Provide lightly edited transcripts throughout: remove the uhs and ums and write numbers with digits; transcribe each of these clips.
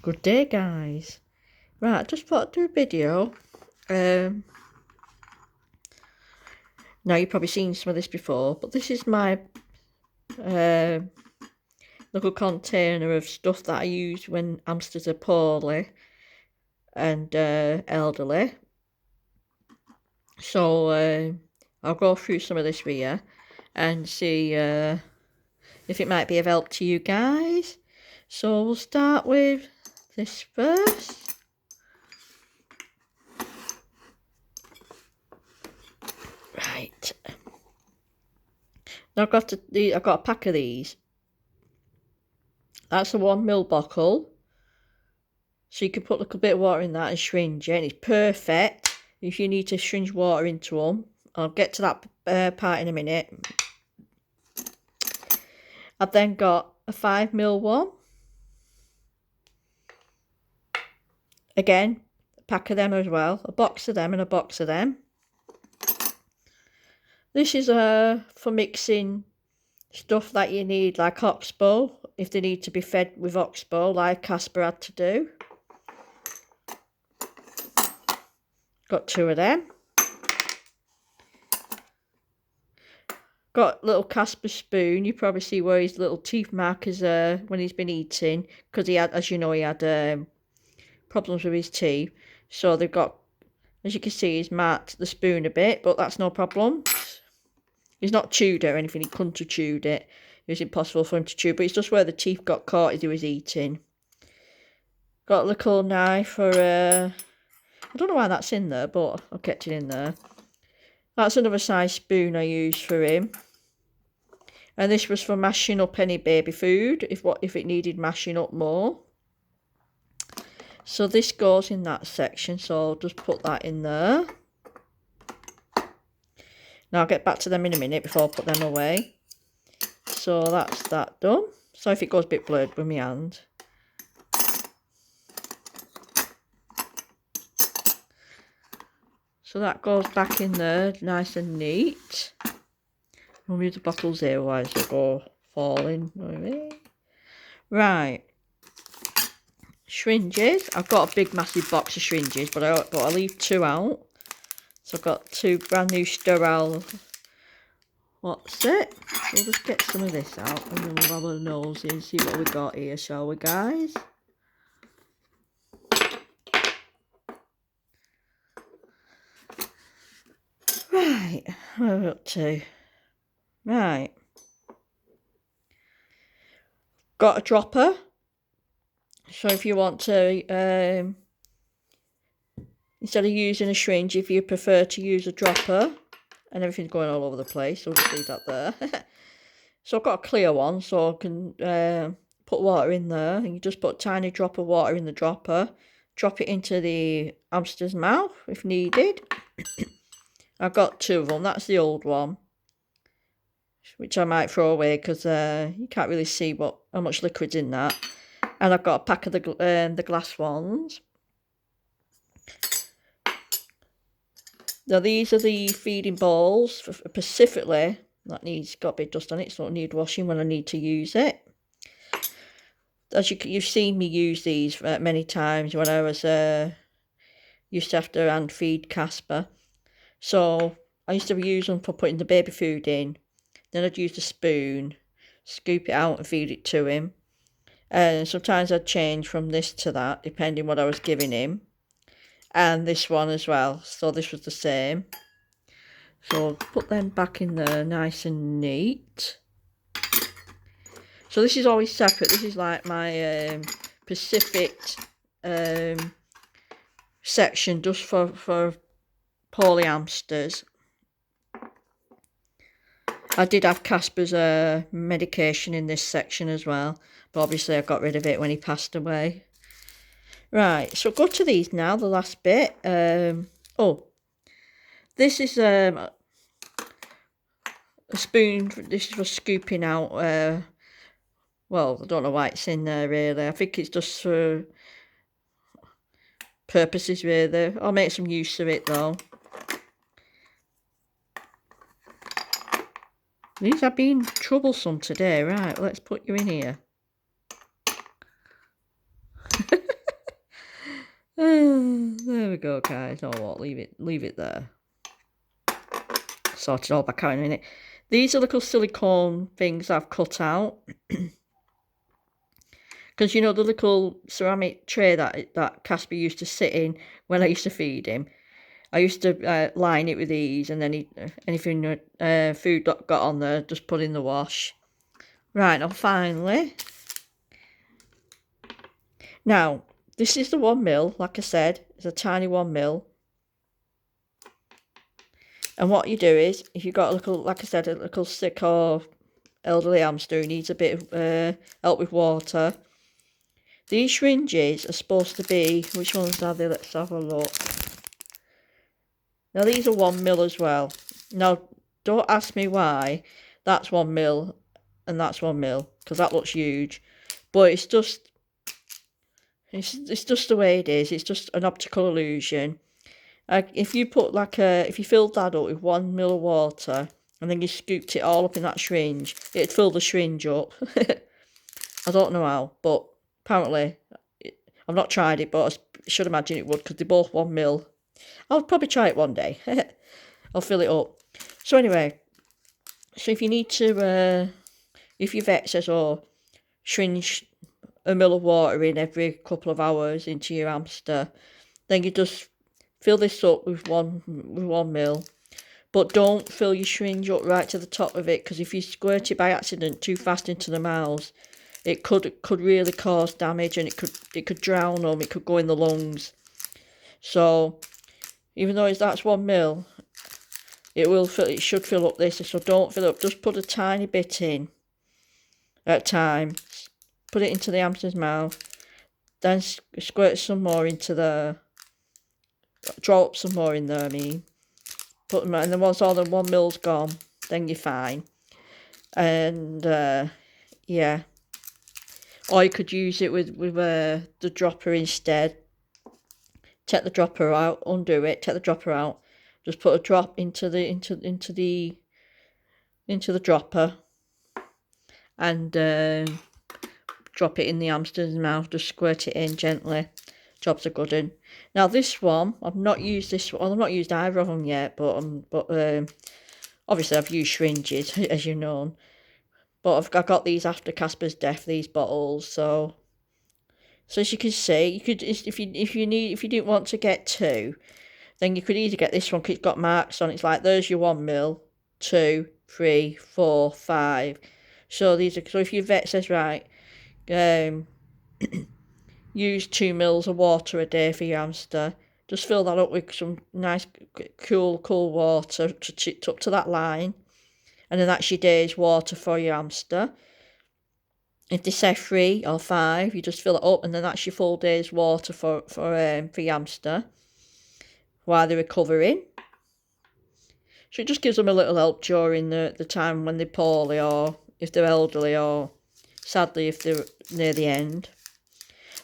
Good day, guys. Right, I just thought I'd do a video. Now, you've probably seen some of this before, but this is my little container of stuff that I use when hamsters are poorly and elderly. So, I'll go through some of this with you and see if it might be of help to you guys. So, we'll start with this first. Right. Now I've got a pack of these. That's a 1 ml bottle. So you can put a little bit of water in that and syringe it. And it's perfect if you need to syringe water into them. I'll get to that part in a minute. I've then got a 5 ml one. Again, a pack of them as well. A box of them and a box of them. This is for mixing stuff that you need, like oxbow, if they need to be fed with oxbow, like Casper had to do. Got 2 of them. Got little Casper spoon. You probably see where his little teeth markers when he's been eating, because he had, as you know, he had problems with his teeth. So they've got, as you can see, he's marked the spoon a bit, but that's no problem. He's not chewed it or anything. He couldn't have chewed it. It was impossible for him to chew, but it's just where the teeth got caught as he was eating. Got a little knife for, I don't know why that's in there, but I kept it in there. That's another size spoon I used for him. And this was for mashing up any baby food, if it needed mashing up more. So this goes in that section, so I'll just put that in there. Now I'll get back to them in a minute before I put them away. So that's that done. So if it goes a bit blurred with my hand. So that goes back in there, nice and neat. I'll move the bottles here, otherwise they'll go falling. Right. Syringes. I've got a big massive box of syringes, but I leave 2 out. So I've got 2 brand new sterile. What's it? We'll just get some of this out and then we'll have a nosy and see what we got here, shall we, guys? Right, where are we up to? Right. Got a dropper. So if you want to, instead of using a syringe, if you prefer to use a dropper, and everything's going all over the place, so we'll just leave that there. So I've got a clear one, so I can put water in there, and you just put a tiny drop of water in the dropper, drop it into the hamster's mouth if needed. I've got 2 of them. That's the old one, which I might throw away because you can't really see how much liquid's in that. And I've got a pack of the glass ones. Now these are the feeding bowls for specifically that got a bit of dust on it, so it'll need washing when I need to use it. As you've seen me use these many times when I was used to have to hand feed Casper. So I used to use them for putting the baby food in. Then I'd use the spoon, scoop it out and feed it to him. And sometimes I'd change from this to that, depending what I was giving him. And this one as well. So this was the same. So I'll put them back in there nice and neat. So this is always separate. This is like my Pacific section just for poorly hamsters. I did have Casper's medication in this section as well, but obviously I got rid of it when he passed away. Right, so go to these now, the last bit. Oh, this is a spoon. This is for scooping out. Well, I don't know why it's in there really. I think it's just for purposes really. I'll make some use of it though. These have been troublesome today. Right, let's put you in here. go, guys. Oh, what? Leave it there. Sort it all back out in a minute. These are little silicone things I've cut out. Because, you know, the little ceramic tray that Casper used to sit in when I used to feed him. I used to line it with these, and then anything food got on there, just put in the wash. Right, now finally. Now, this is the 1 ml, like I said, it's a tiny 1 ml. And what you do is, if you've got a little, like I said, a little sick or elderly hamster who needs a bit of help with water, these syringes are supposed to be, which ones are they? Let's have a look. Now, these are 1 ml as well. Now, don't ask me why that's 1 ml and that's 1 ml, because that looks huge. But it's just, it's just the way it is. It's just an optical illusion. If you put if you filled that up with 1 ml of water and then you scooped it all up in that syringe, it'd fill the syringe up. I don't know how, but apparently, I've not tried it, but I should imagine it would, because they're both 1 ml. I'll probably try it one day. I'll fill it up. So anyway, so if you need to, if your vet says, oh, syringe 1 ml of water in every couple of hours into your hamster, then you just fill this up with 1 ml. But don't fill your syringe up right to the top of it, because if you squirt it by accident too fast into the mouth, it could really cause damage, and it could drown them. It could go in the lungs. So even though that's 1 ml, it should fill up this. So don't fill up. Just put a tiny bit in at a time. Put it into the hamster's mouth. Then squirt some more into the. Drop some more in there. I mean, put them, and then once all the 1ml's gone, then you're fine. And yeah. Or you could use it with the dropper instead. Take the dropper out, undo it, take the dropper out. Just put a drop into the dropper, and drop it in the hamster's mouth. Just squirt it in gently. Job's a good one. Now this one, I've not used this one. I've not used either of them yet, but obviously I've used syringes, as you know. But I got these after Casper's death, these bottles. So as you can see, you could, if you didn't want to get two, then you could either get this one, because it's got marks on it. It's like, there's your 1 ml, 2, 3, 4, 5. So if your vet says, right, use 2 ml of water a day for your hamster, just fill that up with some nice cool water up to that line, and then that's your day's water for your hamster. If they say 3 or 5, you just fill it up, and then that's your full day's water for your hamster while they're recovering. So it just gives them a little help during the time when they're poorly, or if they're elderly, or sadly if they're near the end.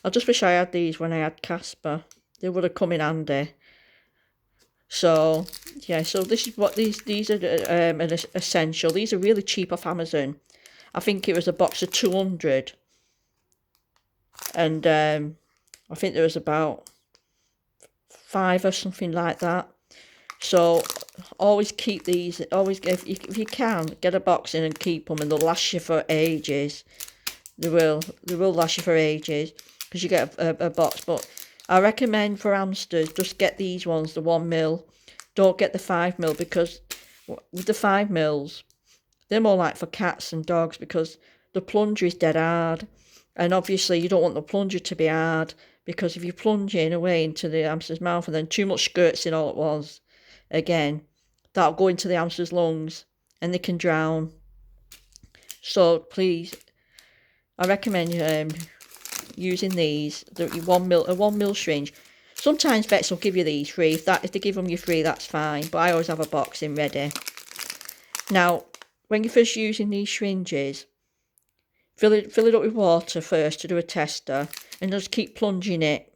I just wish I had these when I had Casper. They would have come in handy. So yeah, so this is what these are an essential. These are really cheap off Amazon. I think it was a box of 200, and I think there was about 5 or something like that. So always keep these. Always, if you can, get a box in and keep them, and they'll last you for ages. They will last you for ages, because you get a box. But I recommend for hamsters, just get these ones, the 1 ml. Don't get the 5 ml, because with the 5 mls, they're more like for cats and dogs, because the plunger is dead hard. And obviously you don't want the plunger to be hard, because if you plunge in away into the hamster's mouth and then too much skirts in all at once, again, that'll go into the hamster's lungs and they can drown. So please, I recommend using these, a 1 ml syringe. Sometimes vets will give you these free. If they give them you free, that's fine. But I always have a box in ready. Now, when you're first using these syringes, fill it up with water first to do a tester, and just keep plunging it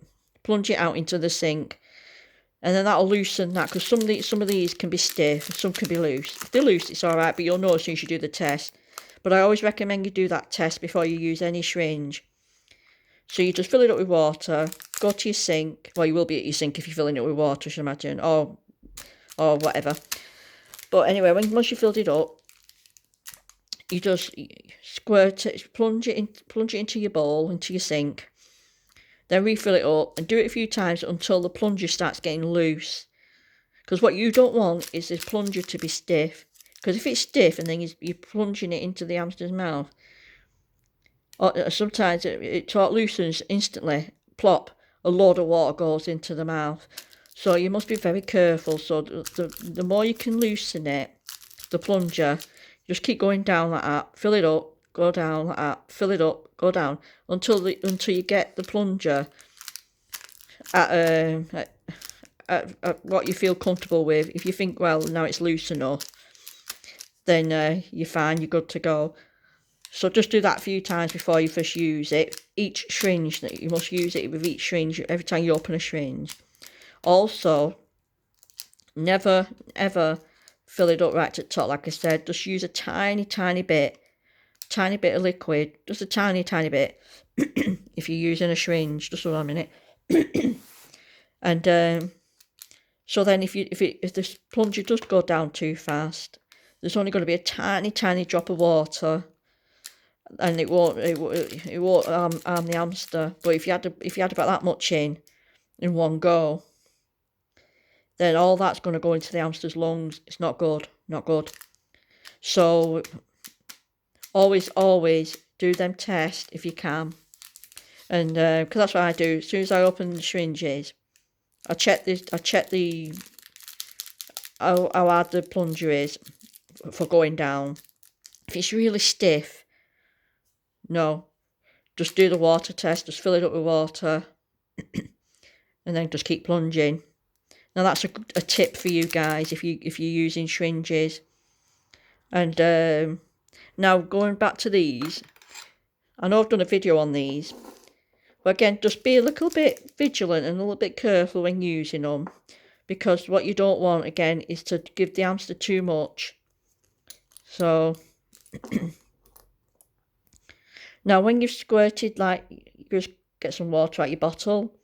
out into the sink, and then that'll loosen that, because some of these can be stiff, some can be loose. If they're loose, it's all right, but you'll know as soon as you do the test. But I always recommend you do that test before you use any syringe. So you just fill it up with water, go to your sink. Well, you will be at your sink if you're filling it with water, I should imagine, or whatever. But anyway, once you filled it up, you just squirt it, plunge it into your bowl, into your sink. Then refill it up and do it a few times until the plunger starts getting loose. Because what you don't want is this plunger to be stiff. Because if it's stiff and then you're plunging it into the hamster's mouth, or sometimes it loosens instantly. Plop, a load of water goes into the mouth. So you must be very careful. So the more you can loosen it, the plunger, just keep going down like that. Fill it up, go down like that. Fill it up, go down until you get the plunger at what you feel comfortable with. If you think, well, now it's loose enough, then you're fine, you're good to go. So just do that a few times before you first use it. Each syringe, you must use it with each syringe every time you open a syringe. Also, never ever fill it up right to the top, like I said. Just use a tiny bit of liquid, just a tiny bit. If you're using a syringe, just hold on a minute. And so then if the plunger does go down too fast, there's only going to be a tiny drop of water, and it won't harm the hamster. But if you had about that much in one go, then all that's going to go into the hamster's lungs. It's not good, So always do them tests if you can, and because that's what I do. As soon as I open the syringes, I check how hard the plunger is for going down. If it's really stiff, no, just do the water test. Just fill it up with water, and then just keep plunging. Now that's a tip for you guys if you're using syringes. And now going back to these, I know I've done a video on these, but again, just be a little bit vigilant and a little bit careful when using them, because what you don't want again is to give the hamster too much. So now when you've squirted, like, you just get some water out your bottle,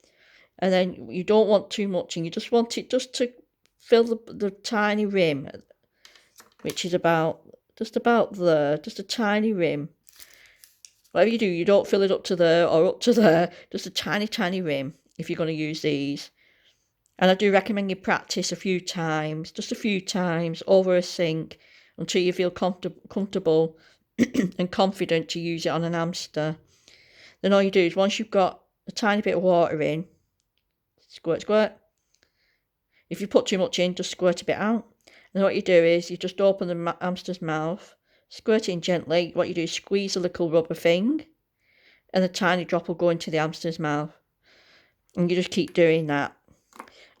and then you don't want too much, and you just want it just to fill the tiny rim, which is just about there, just a tiny rim. Whatever you do, you don't fill it up to there or up to there, just a tiny rim if you're going to use these. And I do recommend you practice just a few times over a sink until you feel comfortable and confident to use it on an hamster. Then all you do is, once you've got a tiny bit of water in, squirt. If you put too much in, just squirt a bit out. And what you do is you just open the hamster's mouth, squirt in gently. What you do is squeeze a little rubber thing, and a tiny drop will go into the hamster's mouth. And you just keep doing that.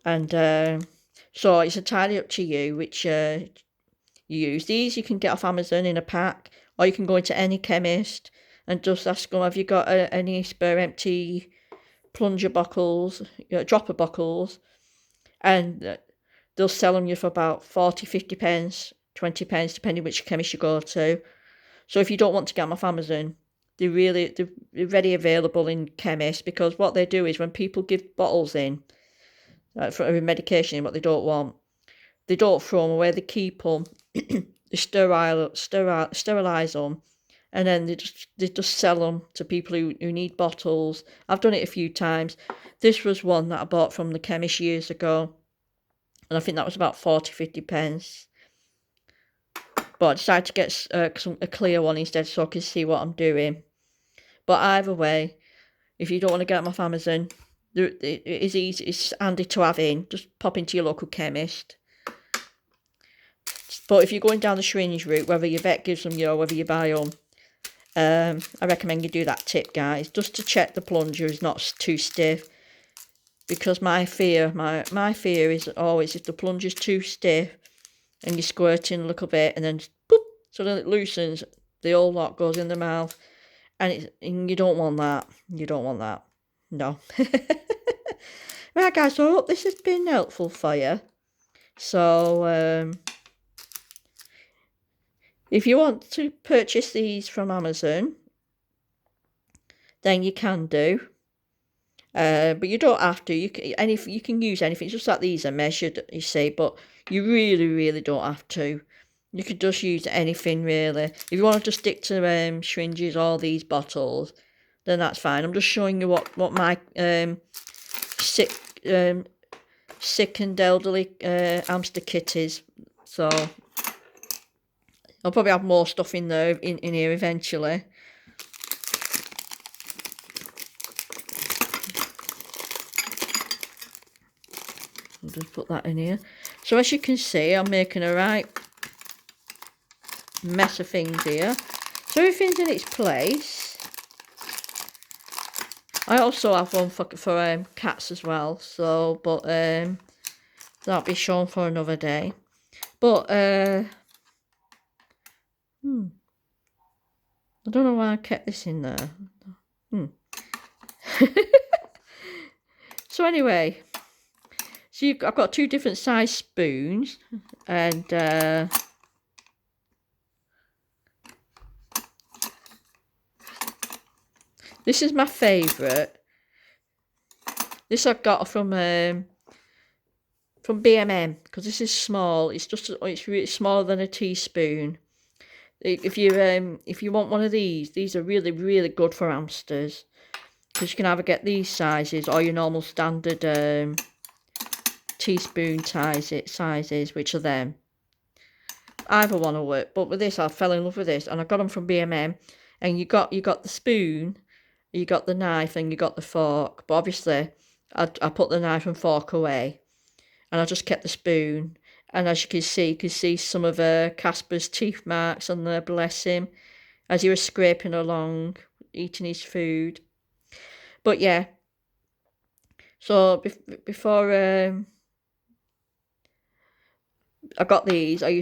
And so it's entirely up to you which you use. These you can get off Amazon in a pack, or you can go into any chemist and just ask them, have you got any spare empty plunger bottles, dropper bottles, and they'll sell them you for about 40, 50 pence, 20 pence, depending which chemist you go to. So if you don't want to get them off Amazon, they're ready available in chemists, because what they do is when people give bottles in for medication, what they don't want, they don't throw them away, they keep them, they sterilise them, and then they just sell them to people who need bottles. I've done it a few times. This was one that I bought from the chemist years ago, and I think that was about 40, 50 pence. But I decided to get a clear one instead, so I can see what I'm doing. But either way, if you don't want to get them off Amazon, it is easy. It's handy to have in. Just pop into your local chemist. But if you're going down the syringe route, whether your vet gives them you or whether you buy them, I recommend you do that tip, guys, just to check the plunger is not too stiff. Because my fear is always, if the plunger's too stiff and you squirt in a little bit and then boop, so then it loosens, the whole lot goes in the mouth, and you don't want that. You don't want that. No. Right, guys, so I hope this has been helpful for you. So if you want to purchase these from Amazon, then you can do. But you don't have to. You can use anything. It's just like these are measured, you see, but you really don't have to. You could just use anything really. If you want to just stick to syringes or these bottles, then that's fine. I'm just showing you what my sick sick and elderly hamster kit is. So I'll probably have more stuff in there in here eventually. I'll just put that in here. So as you can see, I'm making a right mess of things here. So everything's in its place. I also have one for cats as well. So, but that'll be shown for another day. But I don't know why I kept this in there. So anyway, so I've got 2 different size spoons, and this is my favourite. This I got from B&M, because this is small. It's really smaller than a teaspoon. If you want one of these are really good for hamsters, because you can either get these sizes or your normal standard teaspoon sizes, which are them. Either one will work, but with this I fell in love with this, and I got them from B&M. And you got the spoon, you got the knife, and you got the fork. But obviously I put the knife and fork away, and I just kept the spoon. And as you can see some of Casper's teeth marks on there, bless him, as he was scraping along, eating his food. But yeah, so before I got these, I've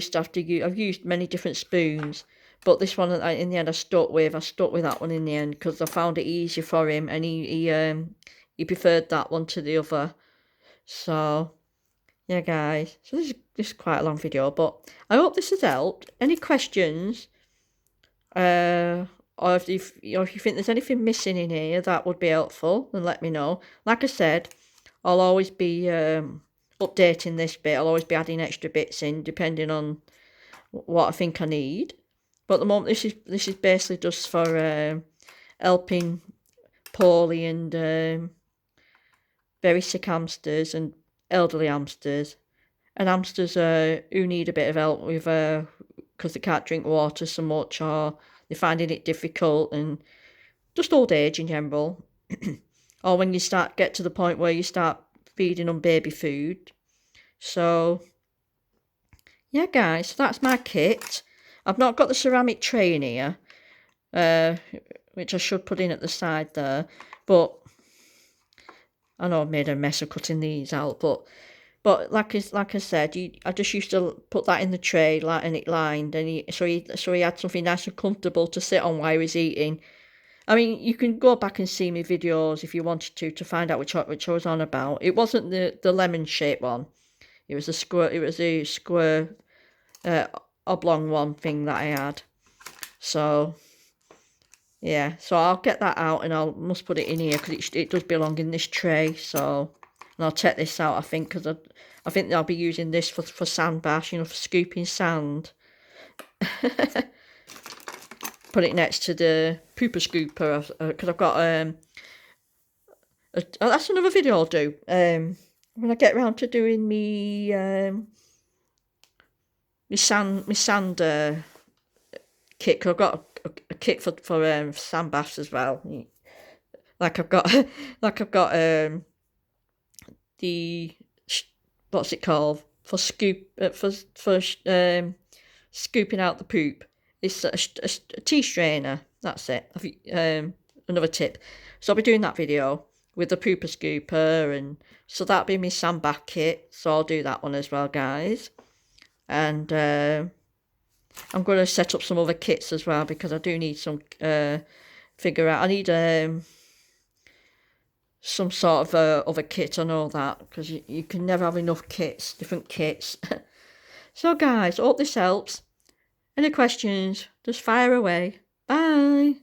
used many different spoons, but this one in the end I stuck with that one in the end, because I found it easier for him, and he preferred that one to the other. So yeah, guys, so this is quite a long video, but I hope this has helped. Any questions, or if you think there's anything missing in here that would be helpful, then let me know. Like I said, I'll always be updating this bit. I'll always be adding extra bits in depending on what I think I need. But at the moment, this is basically just for helping poorly and very sick hamsters and elderly hamsters, and hamsters who need a bit of help with because they can't drink water so much, or they're finding it difficult, and just old age in general. Or when you get to the point where you start feeding them baby food. So yeah, guys, so that's my kit. I've not got the ceramic tray in here, which I should put in at the side there, but I know I've made a mess of cutting these out, but like I said, I just used to put that in the tray, and it lined, and so he had something nice and comfortable to sit on while he was eating. I mean, you can go back and see my videos if you wanted to find out which I was on about. It wasn't the lemon shaped one. It was a square. It was a square, oblong one thing that I had. So yeah, so I'll get that out, and must put it in here, because it does belong in this tray. So, and I'll take this out, I think, because I think I'll be using this for sand bash, for scooping sand. Put it next to the pooper scooper, because I've got that's another video I'll do when I get around to doing me sand kit, because I've got a kit for sand baths as well. Like I've got the what's it called, for scooping out the poop. It's a tea strainer. That's it. Another tip. So I'll be doing that video with the pooper scooper, and so that'll be my sand bath kit. So I'll do that one as well, guys. And I'm going to set up some other kits as well, because I do need some figure out. I need some sort of other kit and all that, because you can never have enough different kits. So guys, I hope this helps. Any questions, just fire away. Bye.